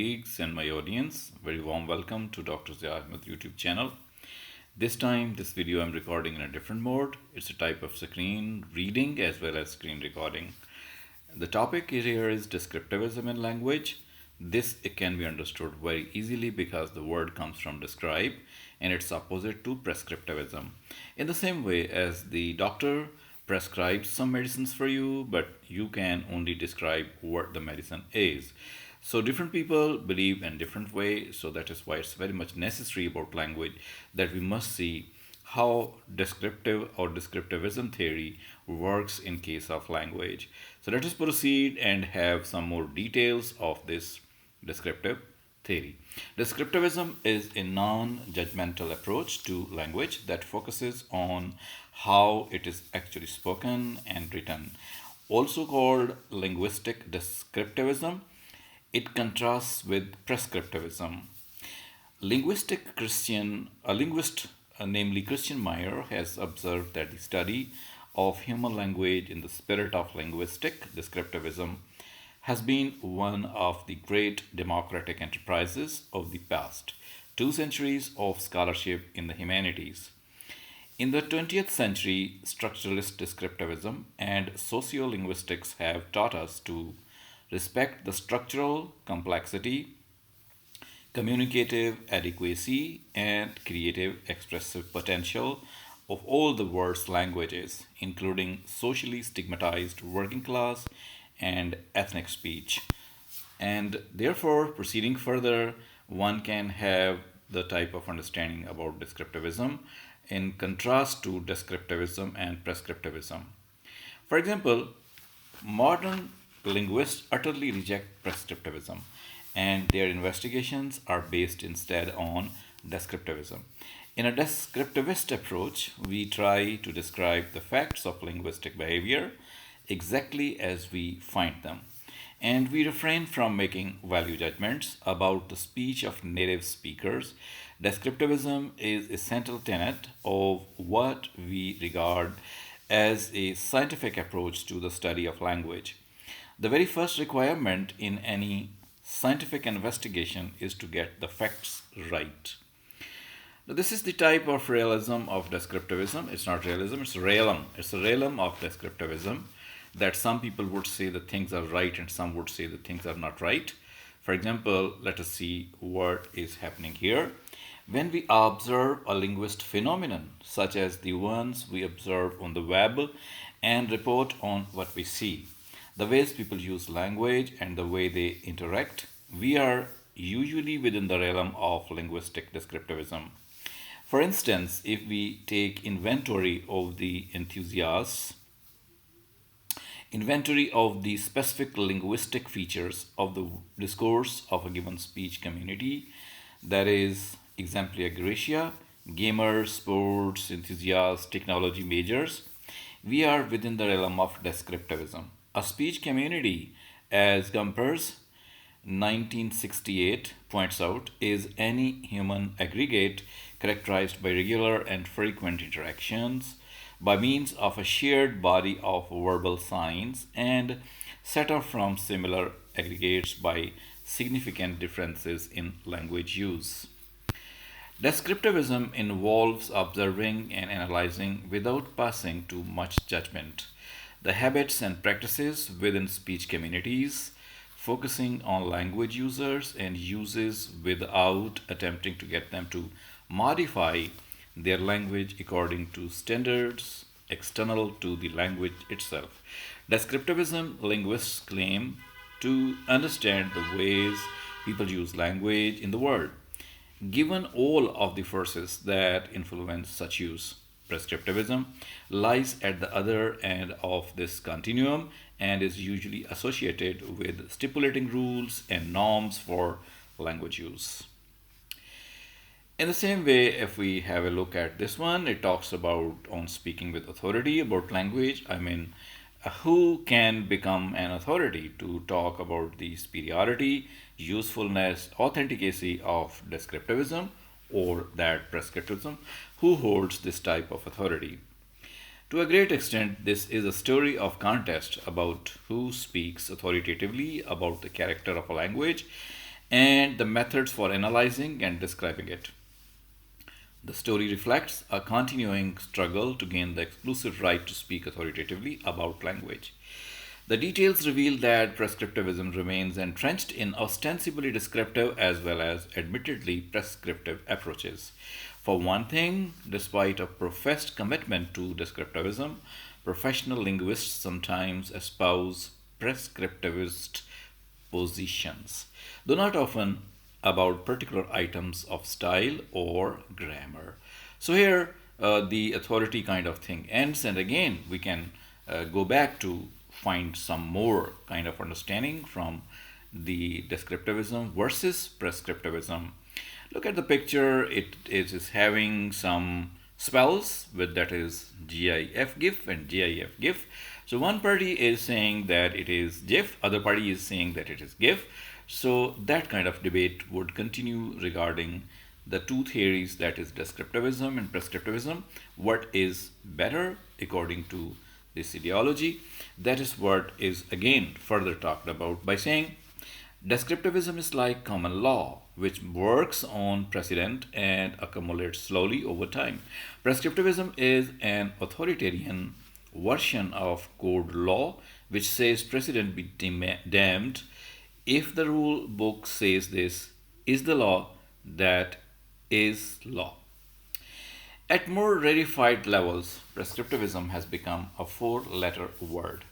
colleagues and my audience. Very warm welcome to Dr. Zia Ahmed YouTube channel. This time, this video I'm recording in a different mode. It's a type of screen reading as well as screen recording. The topic here is descriptivism in language. This it can be understood very easily because the word comes from describe and it's opposite to prescriptivism. In the same way as the doctor prescribes some medicines for you, but you can only describe what the medicine is. So different people believe in different way. So that is why it's very much necessary about language that we must see how descriptive or descriptivism theory works in case of language. So let us proceed and have some more details of this descriptive theory. Descriptivism is a non-judgmental approach to language that focuses on how it is actually spoken and written. Also called linguistic descriptivism, it contrasts with prescriptivism. A linguist, namely Christian Meyer, has observed that the study of human language in the spirit of linguistic descriptivism has been one of the great democratic enterprises of the past 2 centuries of scholarship in the humanities. In the 20th century, structuralist descriptivism and sociolinguistics have taught us to respect the structural complexity, communicative adequacy, and creative expressive potential of all the world's languages, including socially stigmatized working class and ethnic speech. And therefore, proceeding further, one can have the type of understanding about descriptivism in contrast to descriptivism and prescriptivism. For example, modern linguists utterly reject prescriptivism, and their investigations are based instead on descriptivism. In a descriptivist approach, we try to describe the facts of linguistic behavior exactly as we find them, and we refrain from making value judgments about the speech of native speakers. Descriptivism is a central tenet of what we regard as a scientific approach to the study of language. The very first requirement in any scientific investigation is to get the facts right. Now, this is the type of realism of descriptivism. It's not realism, it's realm. It's a realm of descriptivism that some people would say that things are right and some would say that things are not right. For example, let us see what is happening here. When we observe a linguist phenomenon, such as the ones we observe on the web, and report on what we see, the ways people use language and the way they interact, we are usually within the realm of linguistic descriptivism. For instance, if we take inventory of the specific linguistic features of the discourse of a given speech community, that is, exempli agraria, gamers, sports enthusiasts, technology majors, we are within the realm of descriptivism. A speech community, as Gumpers 1968 points out, is any human aggregate characterized by regular and frequent interactions by means of a shared body of verbal signs and set off from similar aggregates by significant differences in language use. Descriptivism involves observing and analyzing without passing too much judgment the habits and practices within speech communities, focusing on language users and uses without attempting to get them to modify their language according to standards external to the language itself. Descriptivism linguists claim to understand the ways people use language in the world, given all of the forces that influence such use. Prescriptivism lies at the other end of this continuum and is usually associated with stipulating rules and norms for language use. In the same way, if we have a look at this one, it talks about on speaking with authority about language. Who can become an authority to talk about the superiority, usefulness, authenticity of descriptivism or that prescriptivism? Who holds this type of authority? To a great extent, this is a story of contest about who speaks authoritatively about the character of a language and the methods for analyzing and describing it. The story reflects a continuing struggle to gain the exclusive right to speak authoritatively about language. The details reveal that prescriptivism remains entrenched in ostensibly descriptive as well as admittedly prescriptive approaches. For one thing, despite a professed commitment to descriptivism, professional linguists sometimes espouse prescriptivist positions, though not often about particular items of style or grammar. So here, the authority kind of thing ends, and again, we can go back to find some more kind of understanding from the descriptivism versus prescriptivism. Look at the picture, it is having some spells with that is GIF GIF and GIF GIF. So one party is saying that it is GIF, other party is saying that it is GIF. So that kind of debate would continue regarding the two theories, that is descriptivism and prescriptivism. What is better according to this ideology? That is what is again further talked about by saying descriptivism is like common law, which works on precedent and accumulates slowly over time. Prescriptivism is an authoritarian version of code law, which says precedent be damned. If the rule book says this is the law, that is law. At more rarefied levels, prescriptivism has become a four-letter word,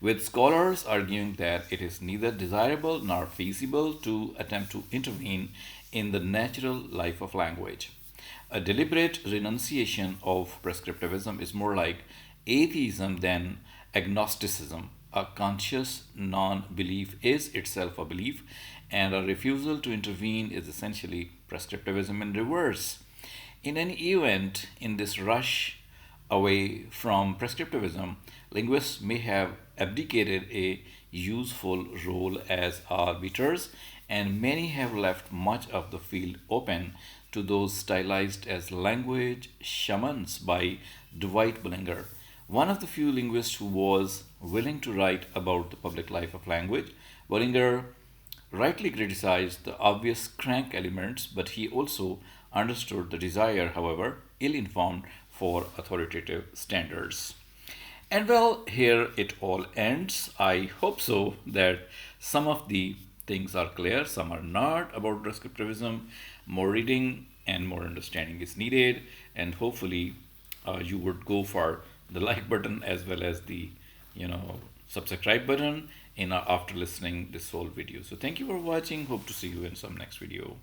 with scholars arguing that it is neither desirable nor feasible to attempt to intervene in the natural life of language. A deliberate renunciation of prescriptivism is more like atheism than agnosticism. A conscious non belief is itself a belief, and a refusal to intervene is essentially prescriptivism in reverse. In any event, in this rush away from prescriptivism, linguists may have abdicated a useful role as arbiters, and many have left much of the field open to those stylized as language shamans by Dwight Bullinger, one of the few linguists who was willing to write about the public life of language. Bullinger rightly criticized the obvious crank elements, but he also understood the desire, however ill informed, for authoritative standards. And well, here it all ends. I hope so that some of the things are clear, some are not about descriptivism. More reading and more understanding is needed, and hopefully, you would go for the like button as well as the subscribe button after listening this whole video. So thank you for watching. Hope to see you in some next video.